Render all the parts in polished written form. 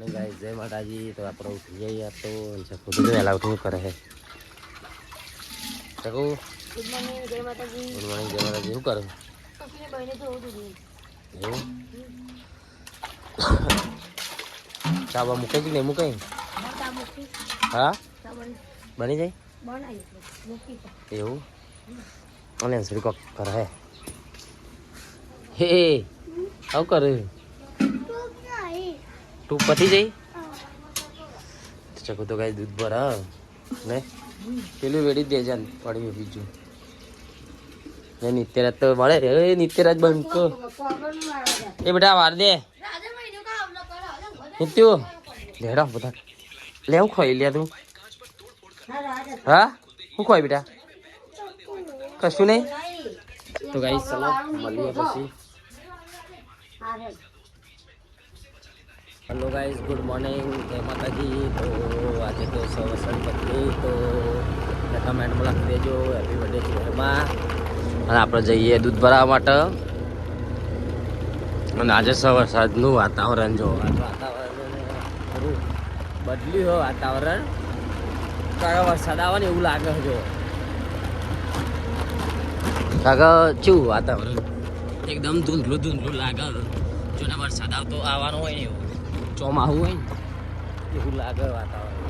Morning guys, જય માતાજી. તો આપણે ઉઠી જઈએ તો ચકુ તો વહેલા ઉઠવું કરે છે. ચકુ ગુડ મોર્નિંગ, જય માતાજી. ગુડ મોર્નિંગ, જય માતાજી. શું કરું એવું? ચાબા મૂકે કે નહીં મૂકે? હા, બની જાય એવું? અને હંસડી કોક કરે હે. હે આવું કરે તું પતી જઈ. ચકુ તો ગાય દૂધ ભર ને પેલું વેડી દેજા પડ્યું બીજું ને નિત્યરાજ તો મળે રે. નિત્યરાજ બંકો એ બેટા વાર દે નિત્યુ લેડા બધા લેવું ખોઈ લે તું. હા શું ખોઈ બેટા? કશું નહીં. તો ગાઈ ચલો મળીએ પછી. હેલો ગાઈઝ, ગુડ મોર્નિંગ, જય માતાજી. તો આજે તો વસંત તો કમેન્ટમાં લખી દેજો હેપી બર્થડે છે એમાં. અને આપણે જઈએ દૂધ ભરાવા માટે. અને આજે વરસાદનું વાતાવરણ જો વાતાવરણ બદલ્યું હોય વાતાવરણ. કાંઈ વરસાદ આવે ને એવું લાગે જો. કાંઈ કેવું વાતાવરણ એકદમ ધૂંધલું ધૂંધલું લાગે. જો ને વરસાદ આવતો આવવાનો હોય ને એવું ચોમાહું હોય ને એવું લાગે વાતાવરણ.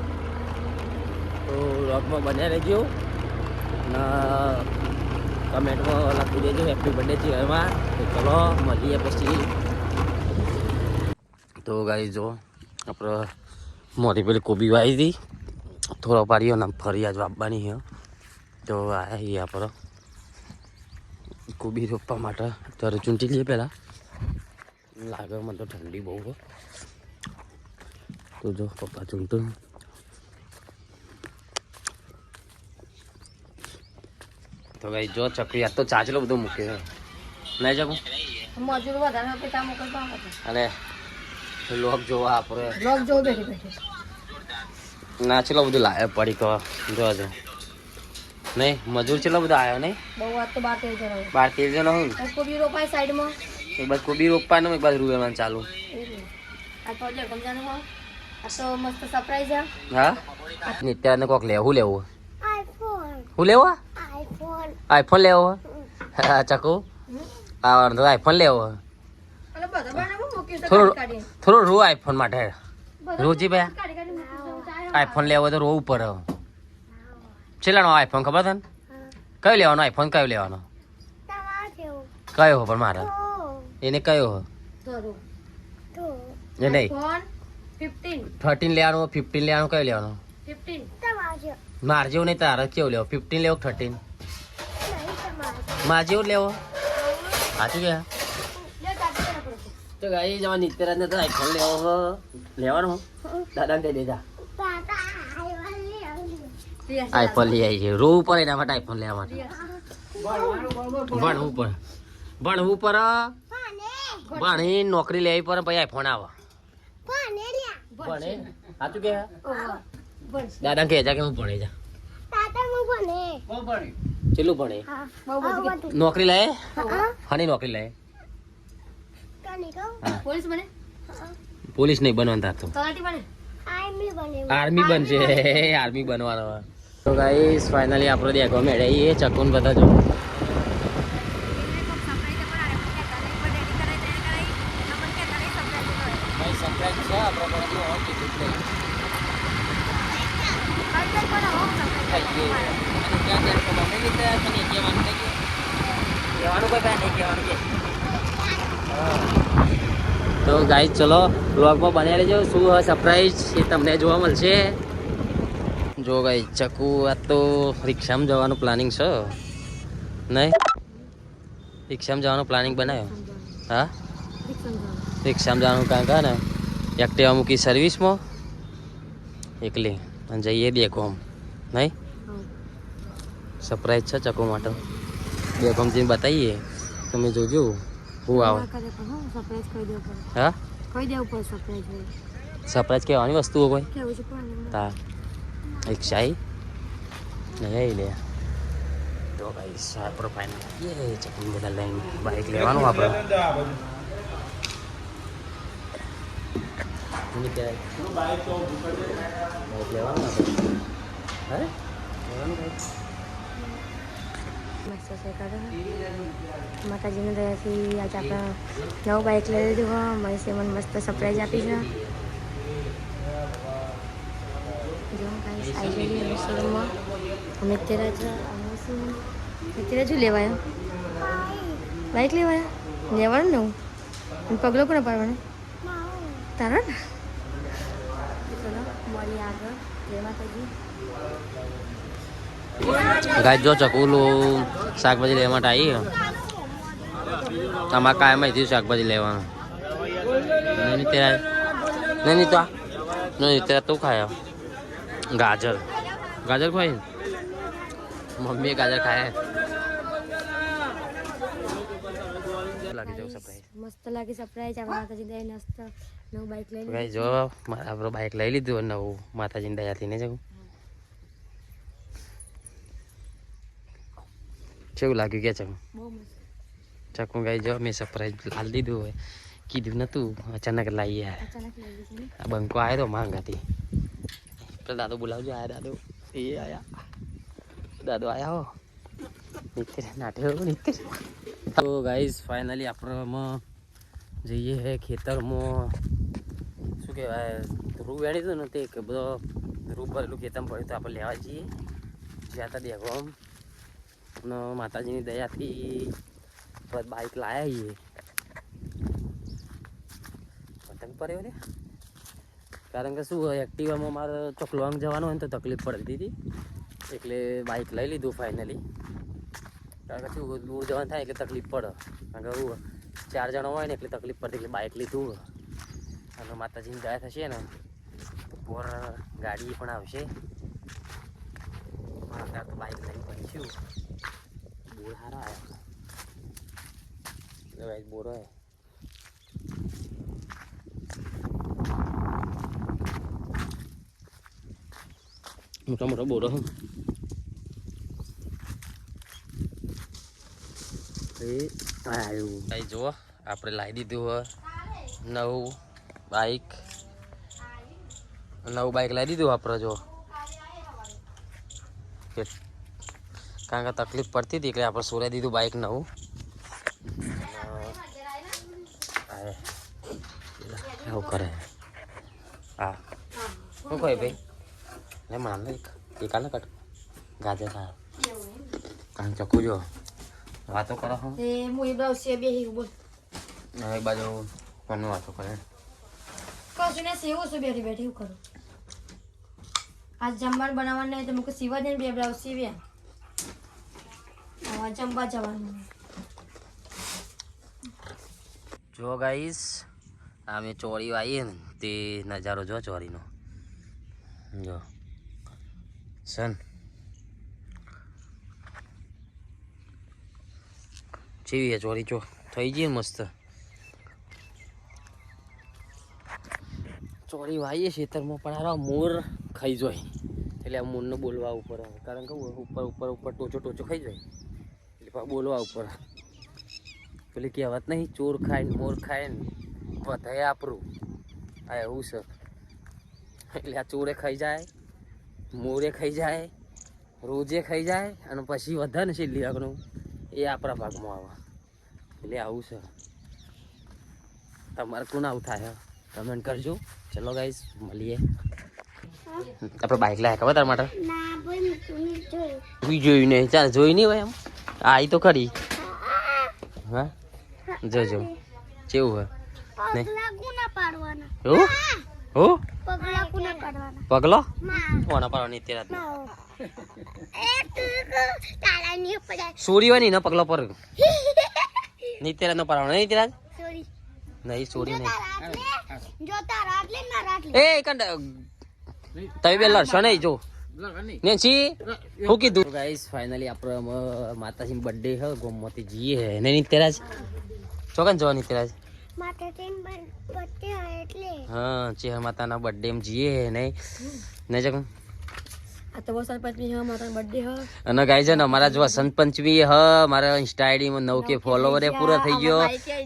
તો વ્લોગમાં બન્યા રહેજો ને કમેન્ટમાં લખી દેજો હેપી બર્થડે છે એમાં. તો ચલો મળીએ પછી. તો ગાઈ જો આપણે મોટી પેલી કોબી વાવી હતી થોડો પાડીઓ ને ફરી આજ વાપવાની છે. તો આવી આપણે કોબી રોપવા માટે ત્યારે ચૂંટી લઈએ પહેલાં. લાગે મને તો ઠંડી બહુ હોય. તો જો પપ્પા ચૂંટો તો ભાઈ જો ચકરી આ તો ચાચલો બધું મૂકે છે નહીં ચકું મજૂર વધારે પૈસા મોકલવા અને લોક જોવા આપણે બ્લોગ જો બેઠી બેઠી ના ચલો બધું લાવે પડી કહો જો જો નહીં મજૂર ચલો બધું આવ્યો નહીં બહુ વાત તો 12-13 જણા 12-13 જણા હું કોબી રોપાય સાઈડમાં એક બાદ કોબી રોપવાનું એક બાદ રૂવેવાનું ચાલુ. આ તો જે સમજાનું હોય આ તો મસ્ત સરપ્રાઈઝ છે. હા નિત્યાને કોક લેવું લેવું શું લેવો? આઈફોન લેવો? હા ચકુ આવવાનું તો આઈફોન લેવો. અરે બધા બનાવો મૂકી તો થોડું કાઢી થોડું રૂ આઈફોન માટે રોજી ભાઈ કાઢી કાઢી આઈફોન લેવો તો રોવું પડે. છેલ્લાનો આઈફોન ખબર તને? કયો લેવાનો આઈફોન? કયો લેવાનો? કયો હો પણ મારા એને કયો હો એ નહીં ફોન 15 13 લેવાનો 15 લેવાનો કયો લેવાનો? 15 માર જેવું નહીં તારે કેવું લેવો? 15 લેવો 13 માર જેવું લેવો? સાચું કે તો ગાઈ જવા નિત્યરાજને તો આઈફોન લેવો હો લેવાનો હો દાદાને દઈ દેજા આઈફોન લઈ આવી છે. રોવું પડે એના માટે આઈફોન લેવા માટે. ભણવું પડે ભણવું પડે ભણી નોકરી લેવી પડે પછી આઈફોન આવે ભણે સાચું કે દાદા કે જા કે હું ભણે જા કેટલું ભણે નોકરી લે હાની નોકરી લે પોલીસ બને પોલીસ નહીં બનવાનું તાર તો તલાટી બને આર્મી બનશે આર્મી બનવાનો. તો ગાઈસ ફાઇનલી આપણે દેખવા મેળવીએ ચકુન બધા જો તો ગાઈસ ચલો વ્લોગમાં બન્યા રહેજો. શું હોય સરપ્રાઈઝ એ તમને જોવા મળશે. જો ગાઈસ ચકુ આ તો રિક્ષામાં જવાનું પ્લાનિંગ છે નહીં? રિક્ષામાં જવાનું પ્લાનિંગ બનાવ્યો? હા રિક્ષામાં જવાનું કાં કાં ને એક્ટિવા મૂકી સર્વિસમાં એકલી અને જઈએ દેખોમ નહીં? સરપ્રાઈઝ છે ચકુ માટે. દેખોમ જઈને બતાવીએ તમે જોજો હું આવે. હા સરપ્રાઈઝ કહેવાની વસ્તુઓ કોઈ તા રિક્ષા નહીં લે તો ભાઈ સાપર ફાઇનલ એ ચકલી બધા લઈને બાઈક લેવાનું આપણે. બાઈક લેવાનું હે લેવાનું બાઈક મસ્ત છે કાઢો માતાજીની દયાથી આજે આપણે નવું બાઇક લઈ લીધું હોય મહેશે મને મસ્ત સરપ્રાઈઝ આપી છે જો ગાઈસ આવી જઈએ શોરૂમમાં અમે અત્યારે શું લેવાયો બાઇક લેવાયા લેવાનું ને હું પગલો કોને પાડવાનું તારા ને ચલો મળીએ આગળ જય માતાજી ગાય જો ચકુલું શાકભાજી લેવા માટે આવી તમારે કાયમ અહીંથી શાકભાજી લેવાનું નહીં ત્યાં નહીં તો નહીં ત્યાં તું ખાય ગાજર ગાજર ખાય મમ્મી ગાજર ખાય લાગી જાવ સરપ્રાઈઝ મસ્ત લાગી સરપ્રાઈઝ આપણે માતાજી દયા મસ્ત નવું બાઇક લઈ ગાય જો આપણું બાઇક લઈ લીધું નવું માતાજીની દયાથી ને જવું કેવું લાગ્યું કે ચકુ બહુ મસ્ત ચકુ ગાઈ જો મેં સરપ્રાઈઝ હાલ દીધું હોય કીધું નતું અચાનક લાવી યાર અચાનક લઈ લીધી આ બંકો આવ્યો તો માંગાથી પેલા દાદો બોલાવજો આયા દાદો એ આયા દાદો આયા હો નીકળે નાટે નીકળે તો ગાઈઝ ફાઇનલી આપણે જઈએ હે ખેતરમાં શું કહેવાય રૂ વેણી હતું ને તે કે બધો રૂ ભરેલું ખેતરમાં પડ્યું તો આપણે લેવા જઈએ જ્યાં હતા દેખવા અને માતાજીની દયાથી બાઇક લાયા છીએ પતંગ પડ્યો ને કારણ કે શું એક્ટિવામાં મારે ચોક લોંગ જવાનું હોય ને તો તકલીફ પડતી હતી એટલે બાઇક લઈ લીધું ફાઇનલી કારણ કે શું દૂર જવાનું થાય એટલે તકલીફ પડે કારણ કે હું 4 જણા હોય ને એટલે તકલીફ પડતી એટલે બાઇક લીધું અને માતાજીની દયા થશે ને તો પોર ગાડી પણ આવશે અત્યારે તો બાઇક લઈને પડીશું બોર સારા આવ્યા બોર હોય મોટા મોટા બોરો એ આવ્યું ભાઈ જુઓ આપણે લાવી દીધું હોય નવું બાઇક લાવી દીધું આપણે જો કારણ કે તકલીફ પડતી હતી એટલે આપણે સોરાઈ દીધું બાઇક નવું એવું કરે હા શું કહે ભાઈ લે મને એકાલે કટ ગાજર ખા કાં ચકુ જો વાતો કરો હું એ હું એ બ્લાઉઝ છે બેહી બોલ એક બાજુ કોનું વાતો કરે કશું ને સેવું છું બેઠી બેઠી હું કરું આજ જમવાનું બનાવવાનું નહીં તો મુકે સીવા દે બે બ્લાઉઝ સીવ્યા હવે જમવા જવાનું જો ગાઈસ અમે ચોરી આવીએ ને તે નજારો જો ચોરીનો જો સન ચીવી ચોરી ચો થઈ ગઈ મસ્ત ચોરી વાઈએ ખેતરમાં પણ હારા મોર ખાઈ જાય એટલે આ મોરને બોલવા ઉપર કારણ કે ઉપર ટોચો ખાઈ જાય એટલે બોલવા ઉપર પેલી કહેવત નહીં ચોર ખાય ને મોર ખાય ને વધારે આપણું આ એવું છે એટલે આ ચોરે ખાઈ જાય મોરે ખાઈ જાય રોજે ખાઈ જાય અને પછી વધારે ને છેલ્લી આગળનું એ આપણા ભાગમાં આવે એટલે આવું છે તમારે કોણ આવું થાય કમેન્ટ કરજો ચલો ગાઈસ મળીએ આપણે બાઇક લાયા ખબર તાર માટે જોયું નહીં ચાલ જોઈ નહીં હોય એમ આવી તો ખરી હા જોજો કેવું હોય એવું હો પગલો કોના પાડવાની અત્યારે સોરી હોય ને પગલો પર નિત્યરાજ નો પાડવાનો નિત્યરાજ નહીં સોરી નહીં એ કંડ તમે બે લડશો નહીં જો નેન્સી હું કીધું ગાઈસ ફાઇનલી આપણે માતાજી બર્થડે હે ગોમતી જઈએ હે ને નિત્યરાજ ચોકન જવા નિત્યરાજ હા ચેહર માતાના બર્થડે માં જઈએ નહીં નહીં જગન આ તો વસંત પંચમી હ મારો બર્થડે હ અને ગાઈ છે ને અમારા જો વસંત પંચમી હ મારા ઇન્સ્ટા આઈડીમાં 9K ફોલોવર પૂરો થઈ ગયો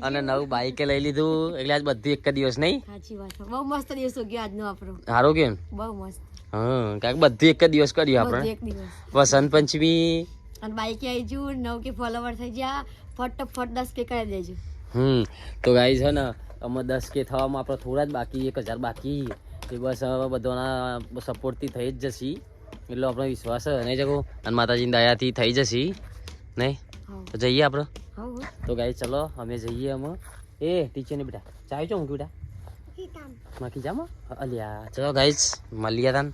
અને નવું બાઈકે લઈ લીધું એટલે આજ બધું એક જ દિવસ નહીં. સાચી વાત છે. બહુ મસ્ત દિવસ ગયો આજનો આપણો. સારું કેમ બહુ મસ્ત. હા કાંઈક બધું એક જ દિવસ કર્યું બધું આપણે. એક દિવસ. વસંત પંચમી અને બાઈકે આવી જુ 9K ફોલોવર થઈ ગયા ફટાફટ 10K કરી દેજો. તો ગાઈ છે ને અમે 10K થવામાં આપણે થોડા જ બાકી 1000 બાકી એ બસ હવે બધાના સપોર્ટથી થઈ જ જશે એટલો આપણો વિશ્વાસ છે નહીં જગો અને માતાજીની દયાથી થઈ જશે નહીં તો જઈએ આપણે. તો ગાઈ ચલો અમે જઈએ અમે એ ટીચરને બેટા ચાવી ચો મૂકી બેટા માખી જામાં અલ્યા ચલો ગાઈસ મળીએ તાન.